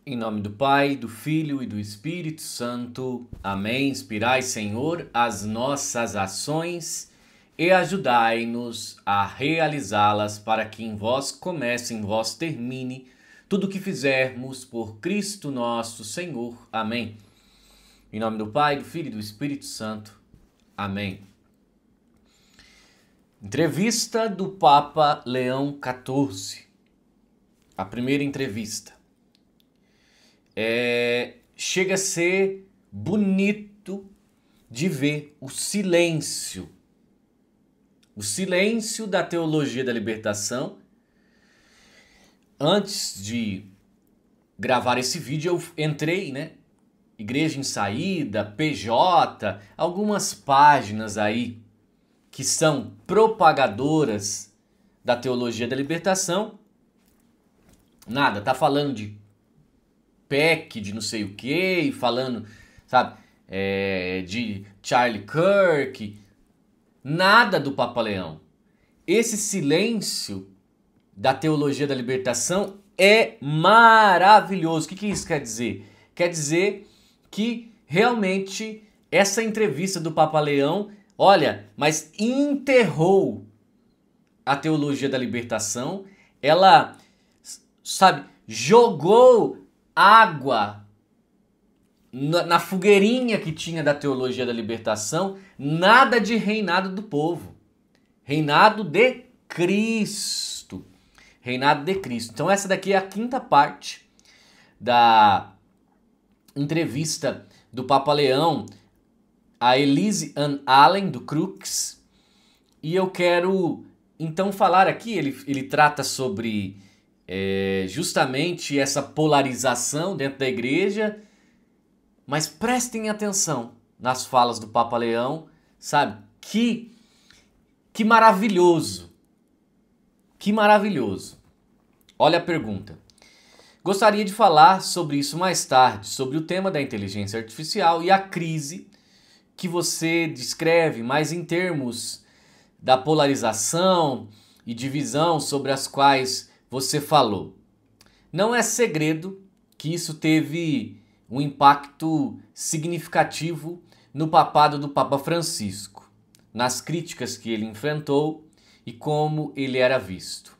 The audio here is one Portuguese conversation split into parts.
Em nome do Pai, do Filho e do Espírito Santo. Amém. Inspirai, Senhor, as nossas ações e ajudai-nos a realizá-las, para que em vós comece, em vós termine tudo o que fizermos por Cristo nosso Senhor. Amém. Em nome do Pai, do Filho e do Espírito Santo. Amém. Entrevista do Papa Leão XIV. A primeira entrevista. Chega a ser bonito de ver o silêncio da teologia da libertação. Antes de gravar esse vídeo, eu entrei, Igreja em Saída, PJ, algumas páginas aí que são propagadoras da teologia da libertação. Nada, tá falando de PEC, de não sei o que, e falando, de Charlie Kirk. Nada do Papa Leão. Esse silêncio da teologia da libertação é maravilhoso. O que isso quer dizer? Quer dizer que realmente essa entrevista do Papa Leão, mas enterrou a teologia da libertação. Ela, jogou água na fogueirinha que tinha da teologia da libertação. Nada de reinado do povo. Reinado de Cristo. Reinado de Cristo. Então essa daqui é a quinta parte da entrevista do Papa Leão a Elyse Ann Allen, do Crux. E eu quero então falar aqui, ele trata sobre justamente essa polarização dentro da igreja, mas prestem atenção nas falas do Papa Leão, Que maravilhoso! Que maravilhoso! Olha a pergunta. Gostaria de falar sobre isso mais tarde, sobre o tema da inteligência artificial e a crise que você descreve, mas em termos da polarização e divisão sobre as quais você falou. Não é segredo que isso teve um impacto significativo no papado do Papa Francisco, nas críticas que ele enfrentou e como ele era visto.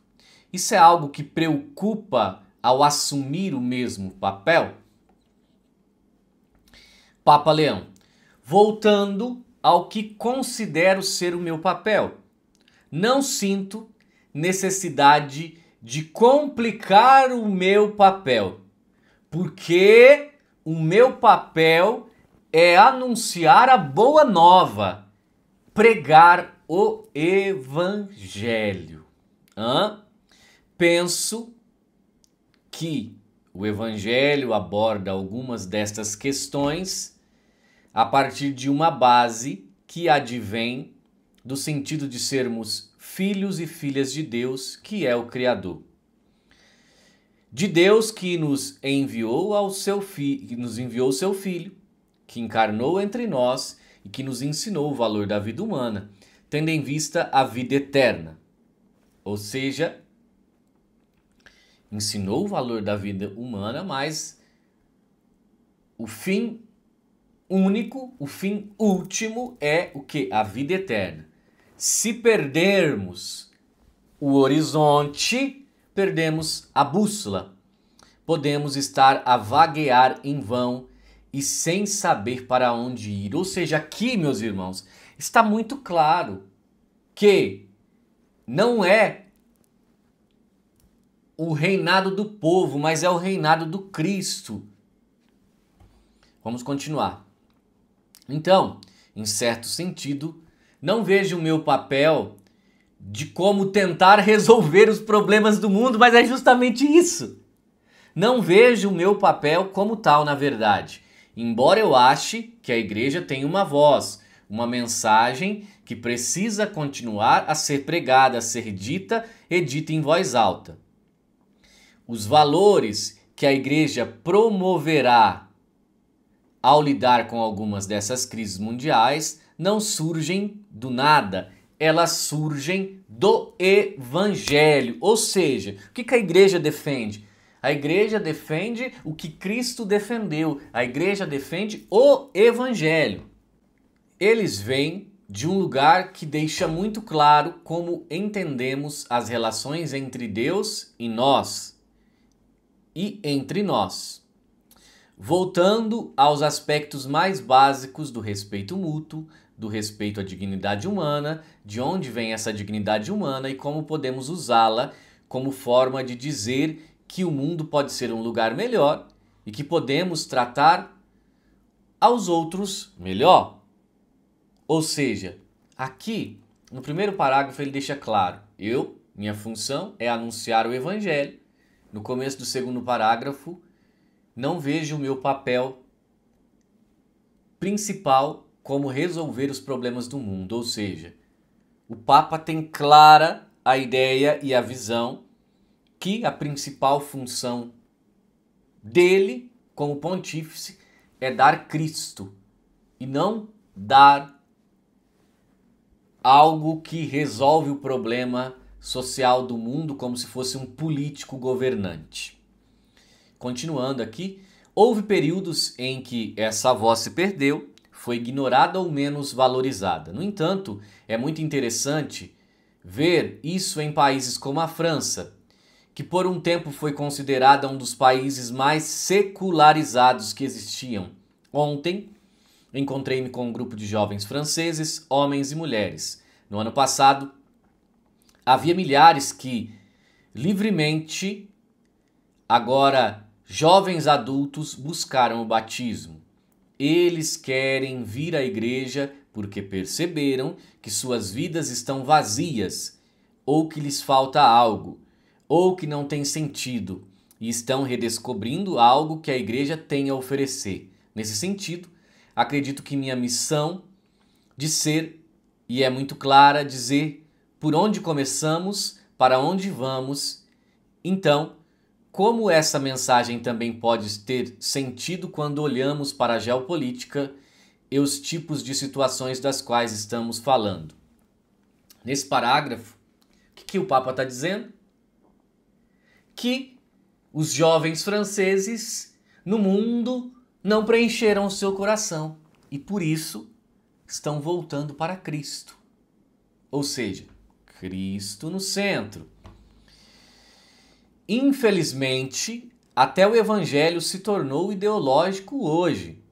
Isso é algo que preocupa ao assumir o mesmo papel? Papa Leão, voltando ao que considero ser o meu papel, não sinto necessidade de complicar o meu papel, porque o meu papel é anunciar a boa nova, pregar o evangelho. Penso que o evangelho aborda algumas destas questões a partir de uma base que advém do sentido de sermos filhos e filhas de Deus, que é o Criador. De Deus que nos enviou o seu Filho, que encarnou entre nós e que nos ensinou o valor da vida humana, tendo em vista a vida eterna. Ou seja, ensinou o valor da vida humana, mas o fim único, o fim último é o quê? A vida eterna. Se perdermos o horizonte, perdemos a bússola. Podemos estar a vaguear em vão e sem saber para onde ir. Ou seja, aqui, meus irmãos, está muito claro que não é o reinado do povo, mas é o reinado do Cristo. Vamos continuar. Então, em certo sentido, não vejo o meu papel de como tentar resolver os problemas do mundo, mas é justamente isso. Não vejo o meu papel como tal, na verdade. Embora eu ache que a igreja tem uma voz, uma mensagem que precisa continuar a ser pregada, a ser dita e dita em voz alta. Os valores que a igreja promoverá ao lidar com algumas dessas crises mundiais não surgem do nada, elas surgem do evangelho. Ou seja, o que a igreja defende? A igreja defende o que Cristo defendeu. A igreja defende o Evangelho. Eles vêm de um lugar que deixa muito claro como entendemos as relações entre Deus e nós, e entre nós. Voltando aos aspectos mais básicos do respeito mútuo, do respeito à dignidade humana, de onde vem essa dignidade humana e como podemos usá-la como forma de dizer que o mundo pode ser um lugar melhor e que podemos tratar aos outros melhor. Ou seja, aqui no primeiro parágrafo ele deixa claro, minha função é anunciar o Evangelho. No começo do segundo parágrafo, não vejo o meu papel principal como resolver os problemas do mundo. Ou seja, o Papa tem clara a ideia e a visão que a principal função dele, como pontífice, é dar Cristo e não dar algo que resolve o problema social do mundo como se fosse um político governante. Continuando aqui, houve períodos em que essa voz se perdeu, foi ignorada ou menos valorizada. No entanto, é muito interessante ver isso em países como a França, que por um tempo foi considerada um dos países mais secularizados que existiam. Ontem, encontrei-me com um grupo de jovens franceses, homens e mulheres. No ano passado, havia milhares que, livremente, agora jovens adultos, buscaram o batismo. Eles querem vir à igreja porque perceberam que suas vidas estão vazias, ou que lhes falta algo, ou que não tem sentido, e estão redescobrindo algo que a igreja tem a oferecer. Nesse sentido, acredito que minha missão de ser, e é muito clara, dizer por onde começamos, para onde vamos. Então, como essa mensagem também pode ter sentido quando olhamos para a geopolítica e os tipos de situações das quais estamos falando. Nesse parágrafo, o que o Papa está dizendo? Que os jovens franceses no mundo não preencheram o seu coração e por isso estão voltando para Cristo. Ou seja, Cristo no centro. Infelizmente, até o Evangelho se tornou ideológico hoje.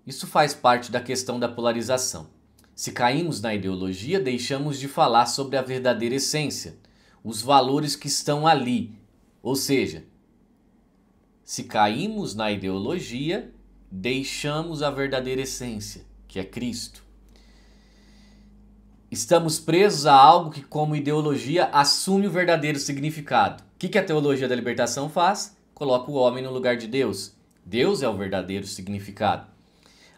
Isso faz parte da questão da polarização. Se caímos na ideologia, deixamos de falar sobre a verdadeira essência, os valores que estão ali. Ou seja, se caímos na ideologia, deixamos a verdadeira essência, que é Cristo. Estamos presos a algo que, como ideologia, assume o verdadeiro significado. O que a teologia da libertação faz? Coloca o homem no lugar de Deus. Deus é o verdadeiro significado.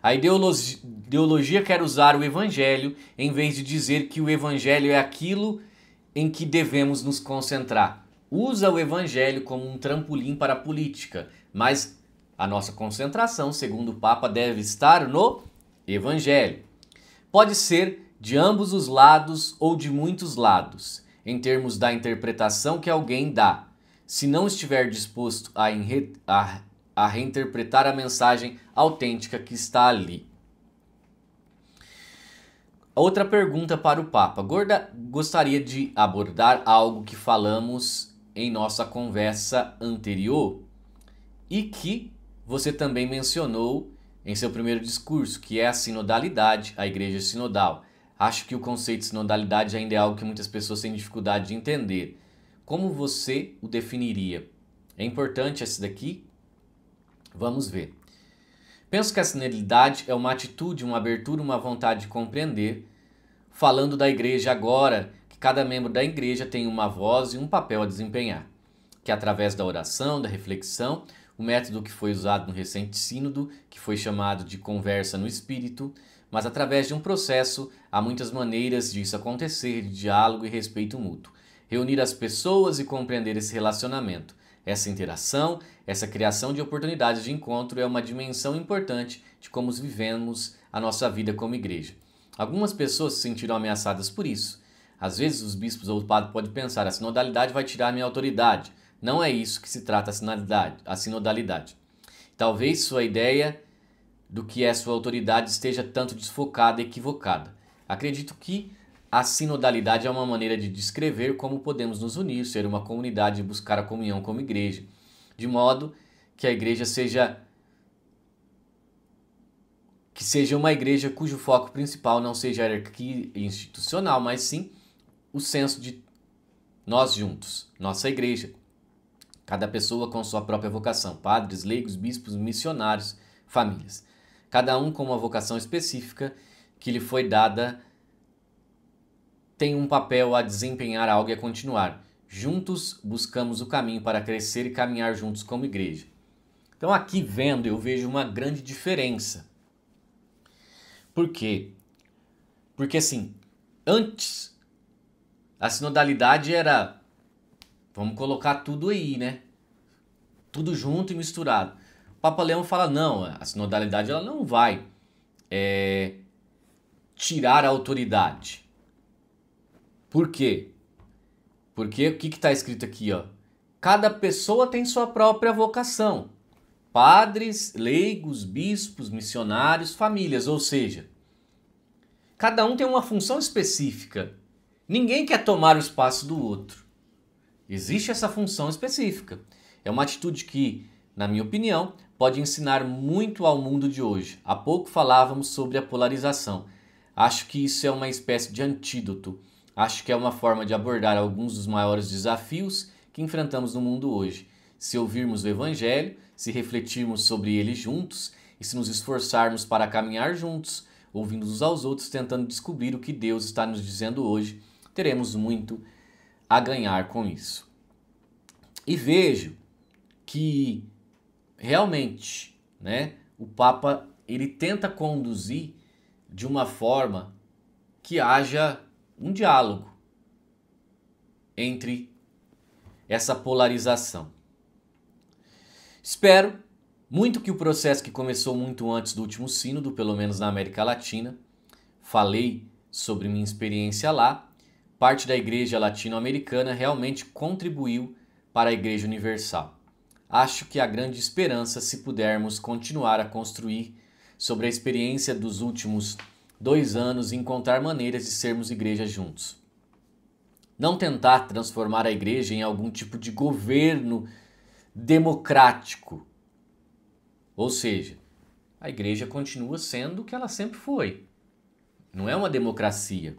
A ideologia quer usar o Evangelho em vez de dizer que o Evangelho é aquilo em que devemos nos concentrar. Usa o Evangelho como um trampolim para a política, mas a nossa concentração, segundo o Papa, deve estar no Evangelho. Pode ser de ambos os lados ou de muitos lados, em termos da interpretação que alguém dá, se não estiver disposto a reinterpretar a mensagem autêntica que está ali. Outra pergunta para o Papa. Gostaria de abordar algo que falamos em nossa conversa anterior e que você também mencionou em seu primeiro discurso, que é a sinodalidade, a igreja sinodal. Acho que o conceito de sinodalidade ainda é algo que muitas pessoas têm dificuldade de entender. Como você o definiria? É importante esse daqui? Vamos ver. Penso que a sinodalidade é uma atitude, uma abertura, uma vontade de compreender, falando da igreja agora, que cada membro da igreja tem uma voz e um papel a desempenhar, que através da oração, da reflexão, o método que foi usado no recente sínodo, que foi chamado de conversa no espírito, mas através de um processo, há muitas maneiras disso acontecer, de diálogo e respeito mútuo. Reunir as pessoas e compreender esse relacionamento. Essa interação, essa criação de oportunidades de encontro é uma dimensão importante de como vivemos a nossa vida como igreja. Algumas pessoas se sentiram ameaçadas por isso. Às vezes os bispos ou o padre podem pensar, a sinodalidade vai tirar minha autoridade. Não é isso que se trata a sinodalidade. Talvez sua ideia do que é sua autoridade esteja tanto desfocada e equivocada. Acredito que a sinodalidade é uma maneira de descrever como podemos nos unir, ser uma comunidade e buscar a comunhão como igreja, de modo que a igreja seja uma igreja cujo foco principal não seja a hierarquia institucional, mas sim o senso de nós juntos, nossa igreja. Cada pessoa com sua própria vocação, padres, leigos, bispos, missionários, famílias. Cada um com uma vocação específica que lhe foi dada tem um papel a desempenhar, algo e a continuar. Juntos buscamos o caminho para crescer e caminhar juntos como igreja. Então aqui vendo eu vejo uma grande diferença. Por quê? Porque assim, antes a sinodalidade era, vamos colocar tudo aí, né? Tudo junto e misturado. O Papa Leão fala, não, a sinodalidade ela não vai tirar a autoridade. Por quê? Porque o que está escrito aqui? Ó? Cada pessoa tem sua própria vocação. Padres, leigos, bispos, missionários, famílias. Ou seja, cada um tem uma função específica. Ninguém quer tomar o espaço do outro. Existe essa função específica. É uma atitude que, na minha opinião, pode ensinar muito ao mundo de hoje. Há pouco falávamos sobre a polarização. Acho que isso é uma espécie de antídoto. Acho que é uma forma de abordar alguns dos maiores desafios que enfrentamos no mundo hoje. Se ouvirmos o Evangelho, se refletirmos sobre ele juntos e se nos esforçarmos para caminhar juntos, ouvindo uns aos outros, tentando descobrir o que Deus está nos dizendo hoje, teremos muito a ganhar com isso. E vejo que realmente, né, o Papa ele tenta conduzir de uma forma que haja um diálogo entre essa polarização. Espero muito que o processo que começou muito antes do último sínodo, pelo menos na América Latina, falei sobre minha experiência lá, parte da igreja latino-americana realmente contribuiu para a igreja universal. Acho que há grande esperança se pudermos continuar a construir sobre a experiência dos últimos 2 anos e encontrar maneiras de sermos igreja juntos. Não tentar transformar a igreja em algum tipo de governo democrático. Ou seja, a igreja continua sendo o que ela sempre foi. Não é uma democracia.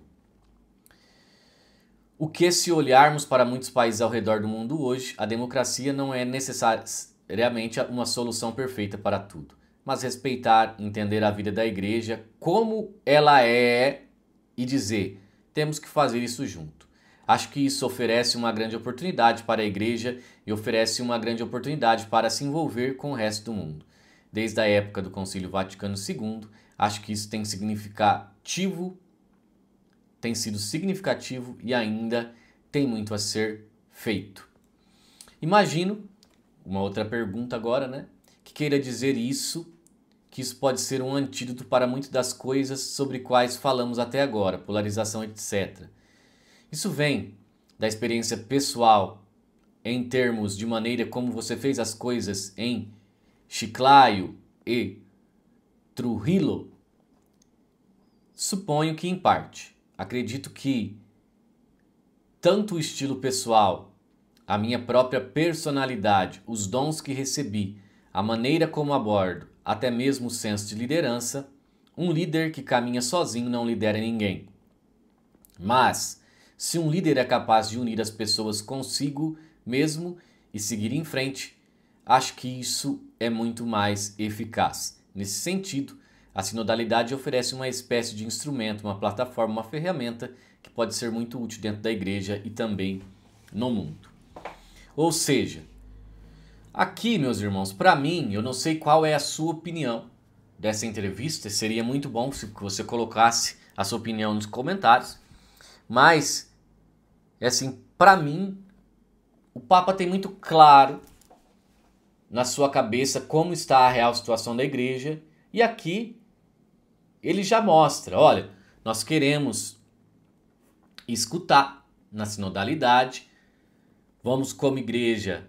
O que, se olharmos para muitos países ao redor do mundo hoje, a democracia não é necessariamente uma solução perfeita para tudo. Mas respeitar, entender a vida da igreja como ela é e dizer, temos que fazer isso junto. Acho que isso oferece uma grande oportunidade para a igreja e oferece uma grande oportunidade para se envolver com o resto do mundo. Desde a época do Concílio Vaticano II, acho que isso tem sido significativo e ainda tem muito a ser feito. Imagino, uma outra pergunta agora, né? Que queira dizer que isso pode ser um antídoto para muitas das coisas sobre quais falamos até agora, polarização, etc. Isso vem da experiência pessoal em termos de maneira como você fez as coisas em Chiclayo e Trujillo? Suponho que em parte. Acredito que tanto o estilo pessoal, a minha própria personalidade, os dons que recebi, a maneira como abordo, até mesmo o senso de liderança, um líder que caminha sozinho não lidera ninguém. Mas, se um líder é capaz de unir as pessoas consigo mesmo e seguir em frente, acho que isso é muito mais eficaz. Nesse sentido, a sinodalidade oferece uma espécie de instrumento, uma plataforma, uma ferramenta que pode ser muito útil dentro da igreja e também no mundo. Ou seja, aqui, meus irmãos, para mim, eu não sei qual é a sua opinião dessa entrevista, seria muito bom se você colocasse a sua opinião nos comentários, mas, assim, para mim, o Papa tem muito claro na sua cabeça como está a real situação da igreja, e aqui ele já mostra, olha, nós queremos escutar na sinodalidade, vamos como igreja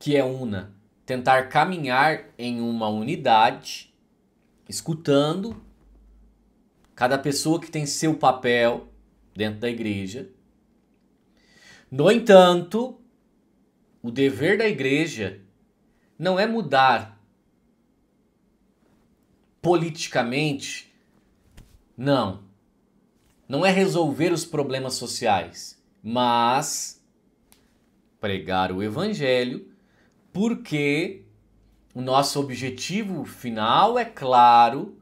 que é una, tentar caminhar em uma unidade, escutando cada pessoa que tem seu papel dentro da igreja. No entanto, o dever da igreja não é mudar politicamente, não. Não é resolver os problemas sociais, mas pregar o evangelho, porque o nosso objetivo final, é claro,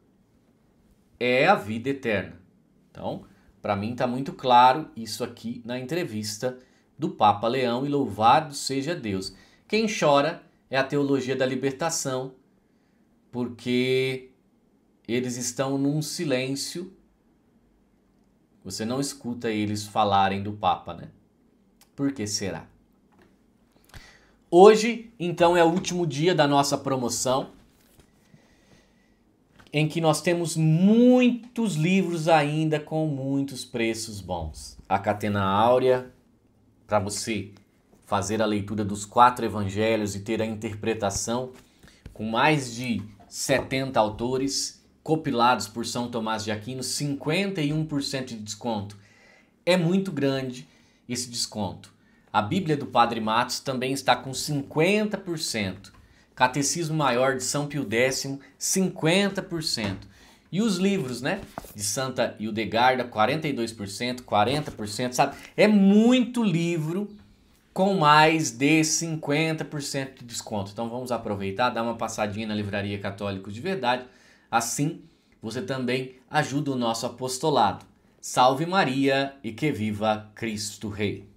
é a vida eterna. Então, para mim está muito claro isso aqui na entrevista do Papa Leão, e louvado seja Deus. Quem chora é a teologia da libertação, porque eles estão num silêncio. Você não escuta eles falarem do Papa, né? Por que será? Hoje, então, é o último dia da nossa promoção, em que nós temos muitos livros ainda com muitos preços bons. A Catena Áurea, para você fazer a leitura dos 4 evangelhos e ter a interpretação com mais de 70 autores, compilados por São Tomás de Aquino, 51% de desconto. É muito grande esse desconto. A Bíblia do Padre Matos também está com 50%. Catecismo Maior de São Pio X, 50%. E os livros, né? De Santa Hildegarda, 42%, 40%, sabe? É muito livro com mais de 50% de desconto. Então vamos aproveitar, dar uma passadinha na Livraria Católicos de Verdade. Assim, você também ajuda o nosso apostolado. Salve Maria e que viva Cristo Rei!